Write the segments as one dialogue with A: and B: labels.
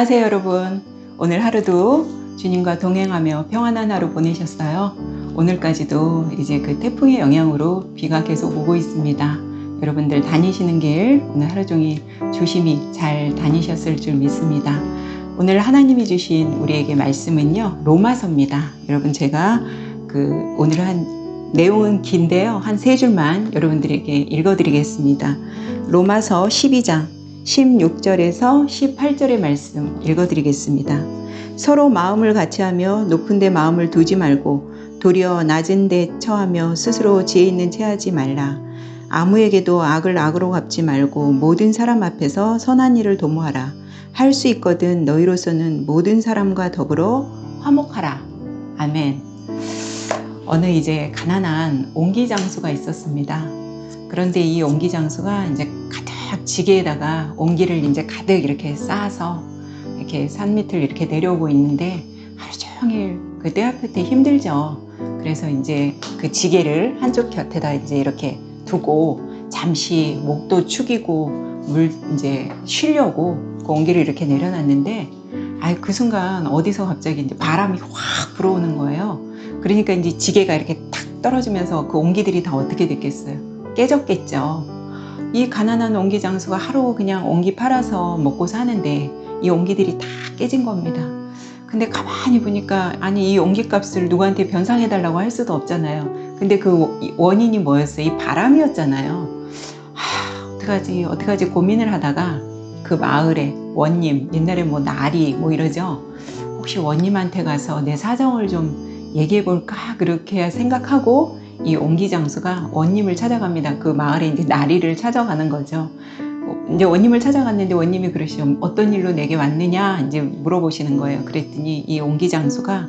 A: 안녕하세요 여러분. 오늘 하루도 주님과 동행하며 평안한 하루 보내셨어요? 오늘까지도 이제 그 태풍의 영향으로 비가 계속 오고 있습니다. 여러분들 다니시는 길 오늘 하루 종일 조심히 잘 다니셨을 줄 믿습니다. 오늘 하나님이 주신 우리에게 말씀은요 로마서입니다. 여러분 제가 오늘 한 내용은 긴데요 한 3줄만 여러분들에게 읽어드리겠습니다. 로마서 12장 16절에서 18절의 말씀 읽어드리겠습니다. 서로 마음을 같이하며 높은 데 마음을 두지 말고 도리어 낮은 데 처하며 스스로 지혜 있는 체하지 말라. 아무에게도 악을 악으로 갚지 말고 모든 사람 앞에서 선한 일을 도모하라. 할 수 있거든 너희로서는 모든 사람과 더불어 화목하라. 아멘. 어느 이제 가난한 옹기장수가 있었습니다. 그런데 이 옹기장수가 이제 가득 지게에다가 옹기를 이제 가득 이렇게 쌓아서 이렇게 산 밑을 이렇게 내려오고 있는데 하루 종일 그 떼아볕에 힘들죠. 그래서 이제 그 지게를 한쪽 곁에다 이제 이렇게 두고 잠시 목도 축이고 물 이제 쉬려고 그 옹기를 이렇게 내려놨는데 그 순간 어디서 갑자기 이제 바람이 확 불어오는 거예요. 그러니까 이제 지게가 이렇게 탁 떨어지면서 그 옹기들이 다 어떻게 됐겠어요? 깨졌겠죠. 이 가난한 옹기장수가 하루 그냥 옹기 팔아서 먹고 사는데 이 옹기들이 다 깨진 겁니다. 근데 가만히 보니까 아니 이 옹기 값을 누구한테 변상해 달라고 할 수도 없잖아요. 근데 그 원인이 뭐였어요? 이 바람이었잖아요. 어떡하지 고민을 하다가 그 마을에 원님, 옛날에 뭐 나리 뭐 이러죠. 혹시 원님한테 가서 내 사정을 좀 얘기해 볼까 그렇게 생각하고 이 옹기장수가 원님을 찾아갑니다. 그 마을에 이제 나리를 찾아가는 거죠. 이제 원님을 찾아갔는데 원님이 그러시죠. 어떤 일로 내게 왔느냐 이제 물어보시는 거예요. 그랬더니 이 옹기장수가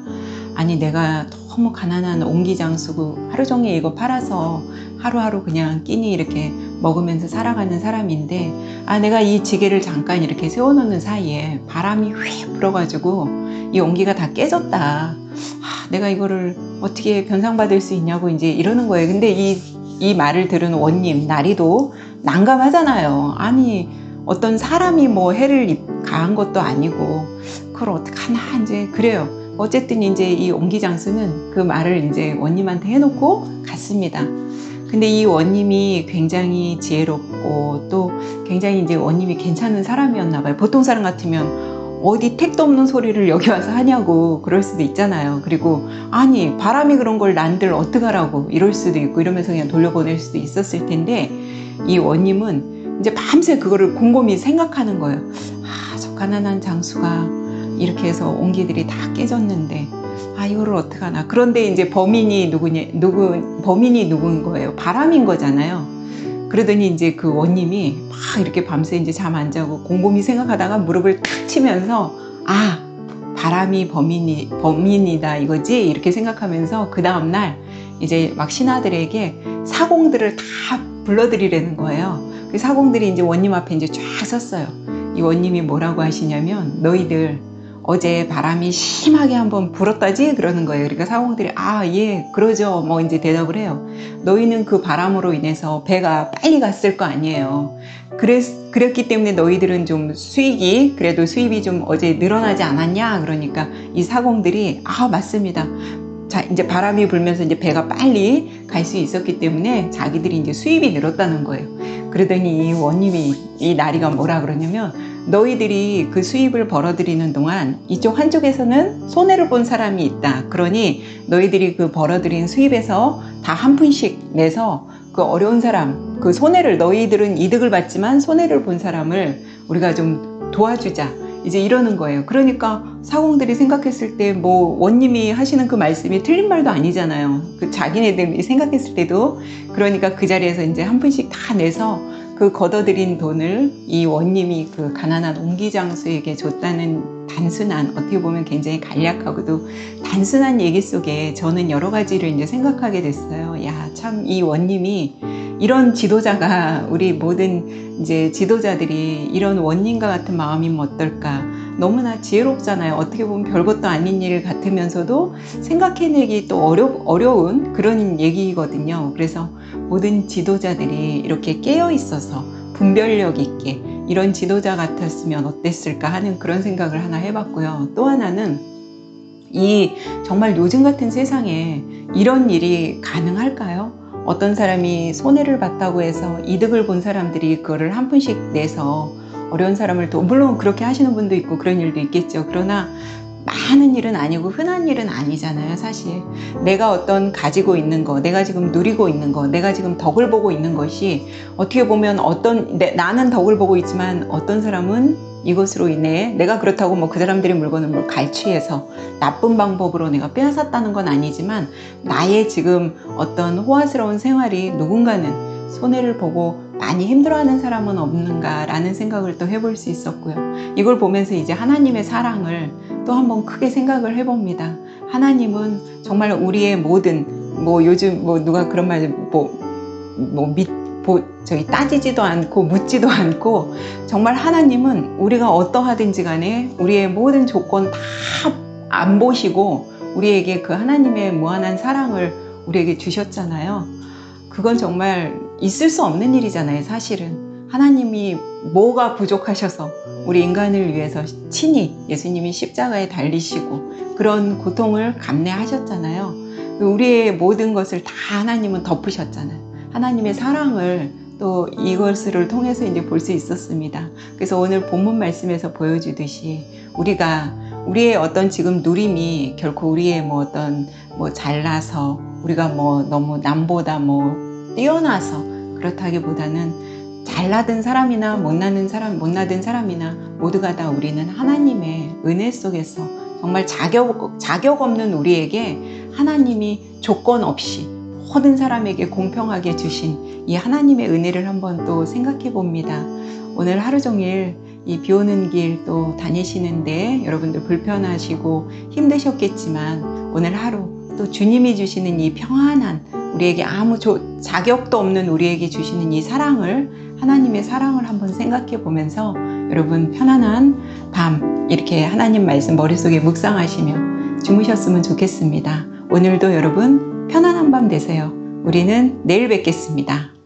A: 아니 내가 너무 가난한 옹기장수고 하루 종일 이거 팔아서 하루하루 그냥 끼니 이렇게 먹으면서 살아가는 사람인데 내가 이 지게를 잠깐 이렇게 세워놓는 사이에 바람이 휙 불어가지고 이 옹기가 다 깨졌다. 내가 이거를 어떻게 변상받을 수 있냐고 이제 이러는 거예요. 근데 이 말을 들은 원님, 나리도 난감하잖아요. 아니, 어떤 사람이 뭐 해를 가한 것도 아니고, 그걸 어떡하나, 이제, 그래요. 어쨌든 이제 이 옹기장수는 그 말을 이제 원님한테 해놓고 갔습니다. 근데 이 원님이 굉장히 지혜롭고 또 굉장히 이제 원님이 괜찮은 사람이었나 봐요. 보통 사람 같으면 어디 택도 없는 소리를 여기 와서 하냐고 그럴 수도 있잖아요. 그리고 아니 바람이 그런 걸 난들 어떡하라고 이럴 수도 있고 이러면서 그냥 돌려보낼 수도 있었을 텐데 이 원님은 이제 밤새 그거를 곰곰이 생각하는 거예요. 저 가난한 장수가 이렇게 해서 옹기들이 다 깨졌는데 이거를 어떡하나. 그런데 이제 범인이 누군 거예요? 바람인 거잖아요. 그러더니 이제 그 원님이 막 이렇게 밤새 이제 잠 안 자고 곰곰이 생각하다가 무릎을 탁 치면서 바람이 범인이다 이거지 이렇게 생각하면서 그 다음날 이제 막 신하들에게 사공들을 다 불러들이라는 거예요. 그 사공들이 이제 원님 앞에 이제 쫙 섰어요. 이 원님이 뭐라고 하시냐면 너희들 어제 바람이 심하게 한번 불었다지? 그러는 거예요. 그러니까 사공들이 예 그러죠 뭐 이제 대답을 해요. 너희는 그 바람으로 인해서 배가 빨리 갔을 거 아니에요. 그랬기 때문에 너희들은 좀 그래도 수입이 좀 어제 늘어나지 않았냐? 그러니까 이 사공들이 맞습니다. 자, 이제 바람이 불면서 이제 배가 빨리 갈 수 있었기 때문에 자기들이 이제 수입이 늘었다는 거예요. 그러더니 이 원님이 이 나리가 뭐라 그러냐면 너희들이 그 수입을 벌어들이는 동안 이쪽 한쪽에서는 손해를 본 사람이 있다. 그러니 너희들이 그 벌어들인 수입에서 다 한 푼씩 내서 그 어려운 사람, 그 손해를 너희들은 이득을 받지만 손해를 본 사람을 우리가 좀 도와주자. 이제 이러는 거예요. 그러니까 사공들이 생각했을 때 뭐 원님이 하시는 그 말씀이 틀린 말도 아니잖아요. 그 자기네들이 생각했을 때도 그러니까 그 자리에서 이제 한 푼씩 다 내서 그 걷어들인 돈을 이 원님이 그 가난한 옹기장수에게 줬다는 단순한 어떻게 보면 굉장히 간략하고도 단순한 얘기 속에 저는 여러 가지를 이제 생각하게 됐어요. 참 이 원님이 이런 지도자가 우리 모든 이제 지도자들이 이런 원님과 같은 마음이면 어떨까. 너무나 지혜롭잖아요. 어떻게 보면 별것도 아닌 일 같으면서도 생각해내기 또 어려운 그런 얘기거든요. 그래서 모든 지도자들이 이렇게 깨어 있어서 분별력 있게 이런 지도자 같았으면 어땠을까 하는 그런 생각을 하나 해봤고요. 또 하나는 이 정말 요즘 같은 세상에 이런 일이 가능할까요? 어떤 사람이 손해를 봤다고 해서 이득을 본 사람들이 그거를 한 푼씩 내서 어려운 사람을 물론 그렇게 하시는 분도 있고 그런 일도 있겠죠. 그러나 많은 일은 아니고 흔한 일은 아니잖아요. 사실 내가 어떤 가지고 있는 거, 내가 지금 누리고 있는 거, 내가 지금 덕을 보고 있는 것이 어떻게 보면 나는 덕을 보고 있지만 어떤 사람은 이것으로 인해 내가 그렇다고 뭐 그 사람들의 물건을 뭘 갈취해서 나쁜 방법으로 내가 빼앗았다는 건 아니지만 나의 지금 어떤 호화스러운 생활이 누군가는 손해를 보고 많이 힘들어하는 사람은 없는가라는 생각을 또 해볼 수 있었고요. 이걸 보면서 이제 하나님의 사랑을 또 한번 크게 생각을 해봅니다. 하나님은 정말 우리의 모든 요즘 누가 그런 말 저희 따지지도 않고 묻지도 않고 정말 하나님은 우리가 어떠하든지 간에 우리의 모든 조건 다 안 보시고 우리에게 그 하나님의 무한한 사랑을 우리에게 주셨잖아요. 그건 정말 있을 수 없는 일이잖아요. 사실은 하나님이 뭐가 부족하셔서 우리 인간을 위해서 친히 예수님이 십자가에 달리시고 그런 고통을 감내하셨잖아요. 우리의 모든 것을 다 하나님은 덮으셨잖아요. 하나님의 사랑을 또 이것을 통해서 이제 볼 수 있었습니다. 그래서 오늘 본문 말씀에서 보여주듯이 우리의 어떤 지금 누림이 결코 우리의 잘나서 우리가 너무 남보다 뛰어나서 그렇다기보다는 잘나든 사람이나 못나든 사람이나 모두가 다 우리는 하나님의 은혜 속에서 정말 자격 없는 우리에게 하나님이 조건 없이 모든 사람에게 공평하게 주신 이 하나님의 은혜를 한번 또 생각해 봅니다. 오늘 하루 종일 이 비 오는 길 또 다니시는데 여러분들 불편하시고 힘드셨겠지만 오늘 하루 또 주님이 주시는 이 평안한 우리에게 아무 자격도 없는 우리에게 주시는 이 사랑을 하나님의 사랑을 한번 생각해 보면서 여러분 편안한 밤 이렇게 하나님 말씀 머릿속에 묵상하시며 주무셨으면 좋겠습니다. 오늘도 여러분 편안한 밤 되세요. 우리는 내일 뵙겠습니다.